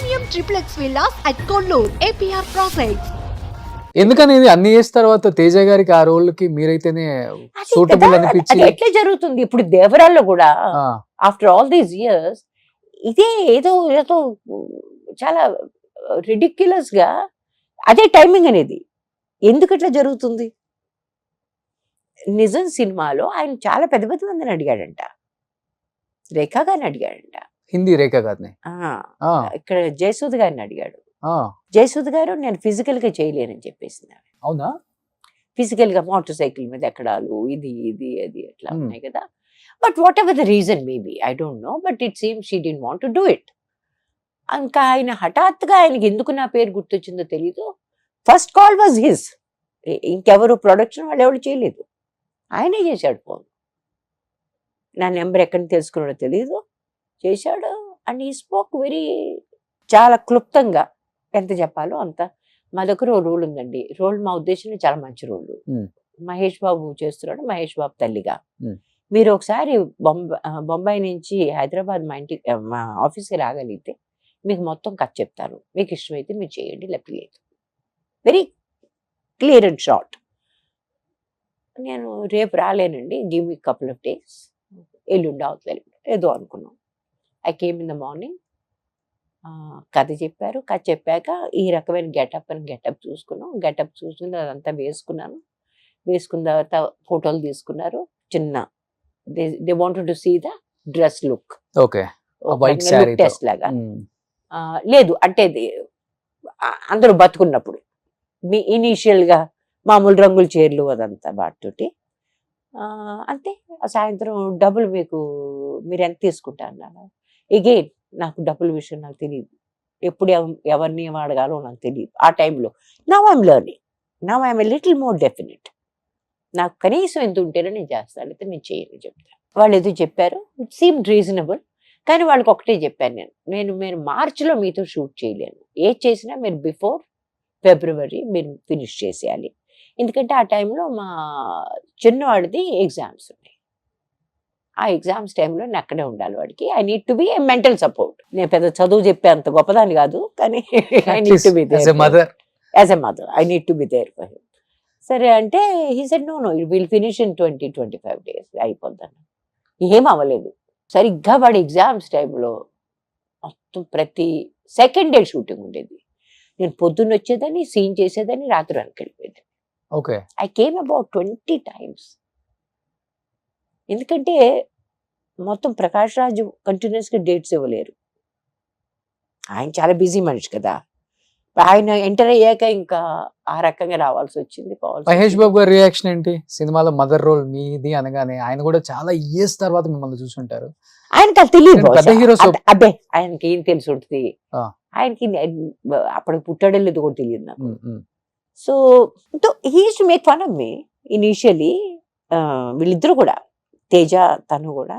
Premium triplex villas at Konnur, APR Projects. ఎందుకనేది అన్ని చేసిన తర్వాత తేజ గారికి ఆ రోల్ కి మీరైతేనే సూటబుల్ అనిపించి అది ఎట్లా జరుగుతుంది ఇప్పుడు దేవరాల్లో కూడా ఆ, ఆఫ్టర్ ఆల్ దీస్ ఇయర్స్ ఇదే ఏదో ఏదో చాలా రిడిక్యులస్ గా అదే టైమింగ్ అనేది ఎందుకు అట్లా జరుగుతుంది? నిజం సినిమాలో ఆయన చాలా పెద్ద పెద్ద మందిని అడిగాడంట, రేఖా గారిని అడిగాడంట, హిందీ రేఖ గారిని ఇక్కడ జయసూద్ గారిని అడిగాడు. ఆ, జయసూద్ గారు నేను ఫిజికల్ గా చేయలేనని చెప్పేసింది. అవునా? ఫిజికల్ గా మోటార్ సైకిల్ మీద ఎక్కడాలు ఇది ఇది అది అట్లా Hmm. ఉన్నాయి కదా. But what ever the reason maybe I don't know, but it seems she did want to do it. ఇంకా ఆయన హఠాత్తుగా ఆయనకి ఎందుకు నా పేరు గుర్తొచ్చిందో తెలీదు. ఫస్ట్ కాల్ వాజ్ హిస్, ఇంకెవరు ప్రొడక్షన్ వాళ్ళు ఎవరు చేయలేదు, ఆయనే చేశాడు ఫోన్. నా నెంబర్ ఎక్కడి నుంచి తెలుసుకున్నాడో తెలీదు, చేశాడు. అండ్ ఈ స్పోక్ వెరీ చాలా క్లుప్తంగా ఎంత చెప్పాలో అంత. మా దగ్గర ఓ రూల్ ఉందండి, రోల్ మా ఉద్దేశంలో చాలా మంచి రోల్. Hmm. మహేష్ బాబు చేస్తున్నాడు, మహేష్ బాబు తల్లిగా. Hmm. మీరు ఒకసారి బొంబాయి నుంచి హైదరాబాద్ మా ఇంటికి మా ఆఫీస్కి రాగలిగితే మీకు మొత్తం కథ చెప్తాను, మీకు ఇష్టమైతే మీరు చేయండి, లేకపోతే లేదు. Very clear and short. నేను రేపు రాలేనండి, give me couple of days, ఎల్లుండి అవుతుంది ఏదో అనుకున్నాం. I came in the morning, కథ చెప్పారు. కథ చెప్పాక ఈ రకమైన గెటప్ చూసుకున్నాం. గెటప్ చూసుకుని అదంతా వేసుకున్నాను. వేసుకున్న తర్వాత ఫోటోలు తీసుకున్నారు. చిన్న they wanted to see the dress look, okay, white sari test లాగా. లేదు అంటే అందరూ బతుకున్నప్పుడు మీ ఇనీషియల్ గా మామూలు రంగుల చీరలు అదంతా వాటితోటి అంతే. సాయంత్రం డబ్బులు మీరు ఎంత తీసుకుంటారు అన్నారు. ఎగైన్ నాకు డబ్బుల విషయం నాకు తెలియదు, ఎప్పుడు ఎవరిని అడగాలో నాకు తెలియదు ఆ టైంలో. Now I'm learning, now I'm a little more definite. నాకు కనీసం ఎంత ఉంటేనే నేను చేస్తాను, అయితే నేను చేయను చెప్తాను. వాళ్ళు ఏదో చెప్పారు, ఇట్ సీమ్డ్ రీజనబుల్. కానీ వాళ్ళకి ఒకటే చెప్పాను మీరు మార్చిలో మీతో షూట్ చేయలేను, ఏది చేసినా మీరు బిఫోర్ ఫిబ్రవరి మీరు ఫినిష్ చేసేయాలి. ఎందుకంటే ఆ టైంలో మా చిన్నవాడిది ఎగ్జామ్స్ ఉన్నాయి. ఆ ఎగ్జామ్స్ టైంలో నేను అక్కడే ఉండాలి వాడికి. I need to be a mental support. నేను పెద్ద చదువు చెప్పే అంత గొప్పదాన్ని కాదు, కానీ I need to be there as a mother. I need to be there for him. సరే అంటే he said no it will finish in 20-25 days అయిపోద్దాను. ఏం అవ్వలేదు. సరిగ్గా వాడి ఎగ్జామ్స్ టైంలో మొత్తం ప్రతి సెకండ్ డే షూటింగ్ ఉండేది. నేను పొద్దున్న వచ్చేదాన్ని, సీన్ చేసేదాన్ని, రాత్రి వెనక్కి వెళ్ళిపోయేది. Okay, I came about 20 times. ఎందుకంటే మొత్తం ప్రకాష్ రాజు కంటిన్యూస్గా డేట్స్ ఇవ్వలేరు, ఆయన చాలా బిజీ మనిషి కదా. ఆయన ఎంటర్ అయ్యాక ఇంకా ఆ రకంగా రావాల్సి వచ్చింది. మహేష్ బాబు గారి రియాక్షన్ ఏంటి సినిమాలో మదర్ రోల్ మీది అనగానే? ఆయన కూడా చాలా ఇయర్స్ తర్వాత మిమ్మల్ని చూసుంటారు. ఆయనకి అది తెలియదు, పెద్ద హీరోస్ అబ్బే ఆయనకి ఏం తెలిసి ఉంటుంది. ఆ. ఆయనకి అప్పటికి పుట్టాడో లేదో కూడా తెలియదు నాకు. So he used to make fun of me initially, వీళ్ళిద్దరు కూడా, తేజ తను కూడా.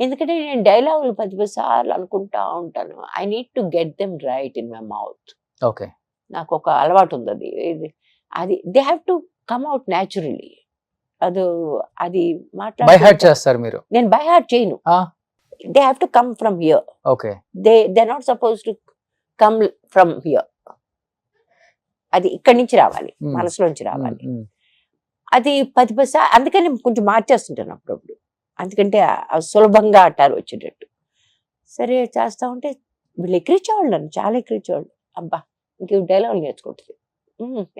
ఎందుకంటే నేను డైలాగులు 10 సార్లు అనుకుంటా ఉంటాను. I need to get them right in my mouth. Okay, నాకు ఒక అలవాటు ఉంది అది they have to come out naturally. అది బై హార్ట్ చేస్తారు మీరు? నేను బై హార్ట్ చేయను. They have to come from here. Okay, they not suppose to come from here. అది ఇక్కడి నుంచి రావాలి, మనసులోంచి రావాలి. అది 10 సార్లు అందుకని కొంచెం మార్చేస్తుంటాను అప్పుడప్పుడు, ఎందుకంటే సులభంగా అట్టారు వచ్చేటట్టు. సరే చేస్తా ఉంటే వీళ్ళు ఎక్కిరించేవాళ్ళు, నన్ను చాలా ఎక్కిరించేవాళ్ళు. అబ్బా ఇంక డైలాగులు నేర్చుకుంటుంది,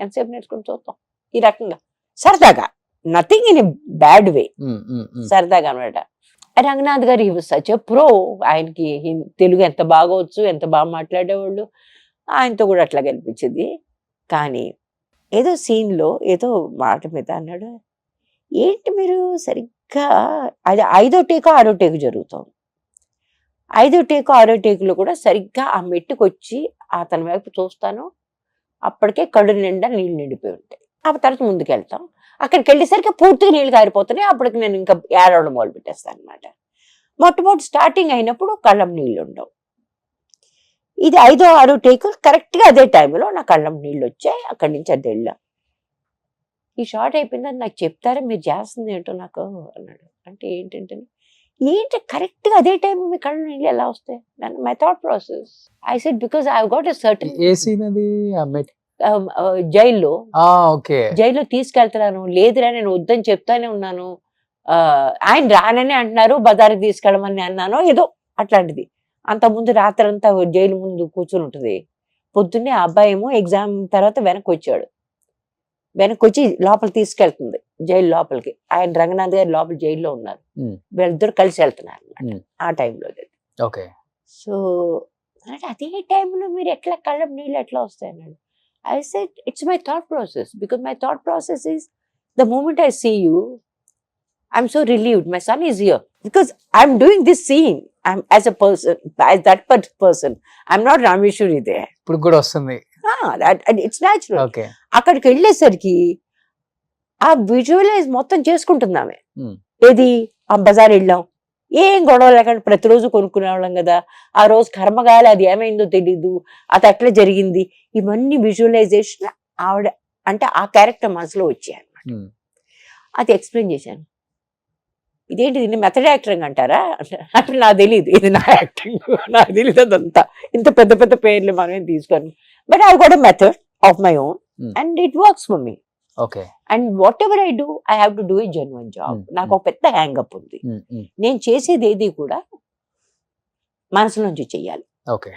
ఎంతసేపు నేర్చుకుని చూద్దాం ఈ రకంగా సరదాగా, nothing in a bad way, సరదాగా అనమాట. రంగనాథ్ గారు he was such a pro. ఆయనకి తెలుగు ఎంత బాగా వచ్చు, ఎంత బాగా మాట్లాడేవాళ్ళు. ఆయనతో కూడా అట్లా కనిపించింది. కానీ ఏదో సీన్లో ఏదో మాట మీద అన్నాడు, ఏంటి మీరు సరిగ్గా అది 5వ టేకు 6వ టేకు జరుగుతాం. 5వ టేకు 6వ టేకులో కూడా సరిగ్గా ఆ మెట్టుకు వచ్చి అతని వైపు చూస్తాను, అప్పటికే కళ్ళు నిండా నీళ్ళు నిండిపోయి ఉంటాయి. ఆ తర్వాత ముందుకు వెళ్తాం, అక్కడికి వెళ్ళేసరికి పూర్తిగా నీళ్ళు కారిపోతున్నాయి. అప్పటికి నేను ఇంకా ఏడవడం మొదలు పెట్టేస్తాను అనమాట. మొట్టమొదటి స్టార్టింగ్ అయినప్పుడు కళ్ళం నీళ్ళు ఉండవు. ఇది 5వ 6వ టేకు కరెక్ట్గా అదే టైంలో నా కళ్ళం నీళ్ళు వచ్చాయి. అక్కడి నుంచి అది వెళ్ళాం. ఈ షార్ట్ అయిపోయిందని నాకు చెప్తారా, మీరు చేస్తుంది ఏంటో నాకు అన్నాడు. అంటే ఏంటంటే ఏంటి కరెక్ట్ గా అదే టైం మీ కళ్ళు నీళ్ళు ఎలా వస్తాయి? My thought process. I said because I got a certain a scene అది జైల్లో ఓకే జైల్లో తీసుకెళ్తున్నాను, లేదురా నేను వద్దని చెప్తానే ఉన్నాను, ఆయన రానని అంటున్నారు, బజార్కి తీసుకెళ్ళమని అన్నాను, ఏదో అట్లాంటిది. అంతకుముందు రాత్రి అంతా జైలు ముందు కూర్చుని ఉంటుంది. పొద్దున్నే ఆ అబ్బాయి ఏమో ఎగ్జామ్ తర్వాత వెనక్కి వచ్చాడు, వెనక్కి వచ్చి లోపల తీసుకెళ్తుంది జైలు లోపలికి. ఆయన రంగనాథ్ గారు లోపల జైల్లో ఉన్నారు, వీళ్ళిద్దరు కలిసి వెళ్తున్నారు అన్నమాట ఆ టైంలో. ఓకే. సో అంటే అదే టైంలో మీరు ఎట్లా కళ్ళ నీళ్ళు ఎట్లా వస్తాయి అన్నాడు. I said, it's my thought process, because my thought process is the moment I see you, I'm so relieved. My son is here because I'm doing this scene. I'm as a person, as that person. I'm not Rameshwari there. ఇప్పుడు కూడా వస్తుంది. It's natural. Okay. అక్కడికి వెళ్ళేసరికి ఆ visualise మొత్తం చేసుకుంటుంది ఆమె. ఏది ఆ బజార్ వెళ్ళాం, ఏం గొడవ లేకుండా ప్రతిరోజు కొనుక్కునే వాళ్ళం కదా, ఆ రోజు కర్మగాలి అది ఏమైందో తెలీదు, అది అట్లా జరిగింది, ఇవన్నీ విజువలైజేషన్ ఆవిడ అంటే ఆ క్యారెక్టర్ మనసులో వచ్చాయి అన్నమాట. అది ఎక్స్ప్లెయిన్ చేశాను. ఇదేంటి దీన్ని మెథడ్ యాక్టింగ్ అంటారా అంటే నాకు తెలియదు, ఇది నా యాక్టింగ్, నాకు తెలియదు అదంతా, ఇంత పెద్ద పెద్ద పేర్లు మనం తీసుకొని. But I got a method of my own and it works for me. Okay. And what ever I do I have to do a genuine job. నాకు ఒక పెద్ద హ్యాంగప్ ఉంది, నేను చేసేది ఏది కూడా మనసు నుంచి చెయ్యాలి. ఓకే.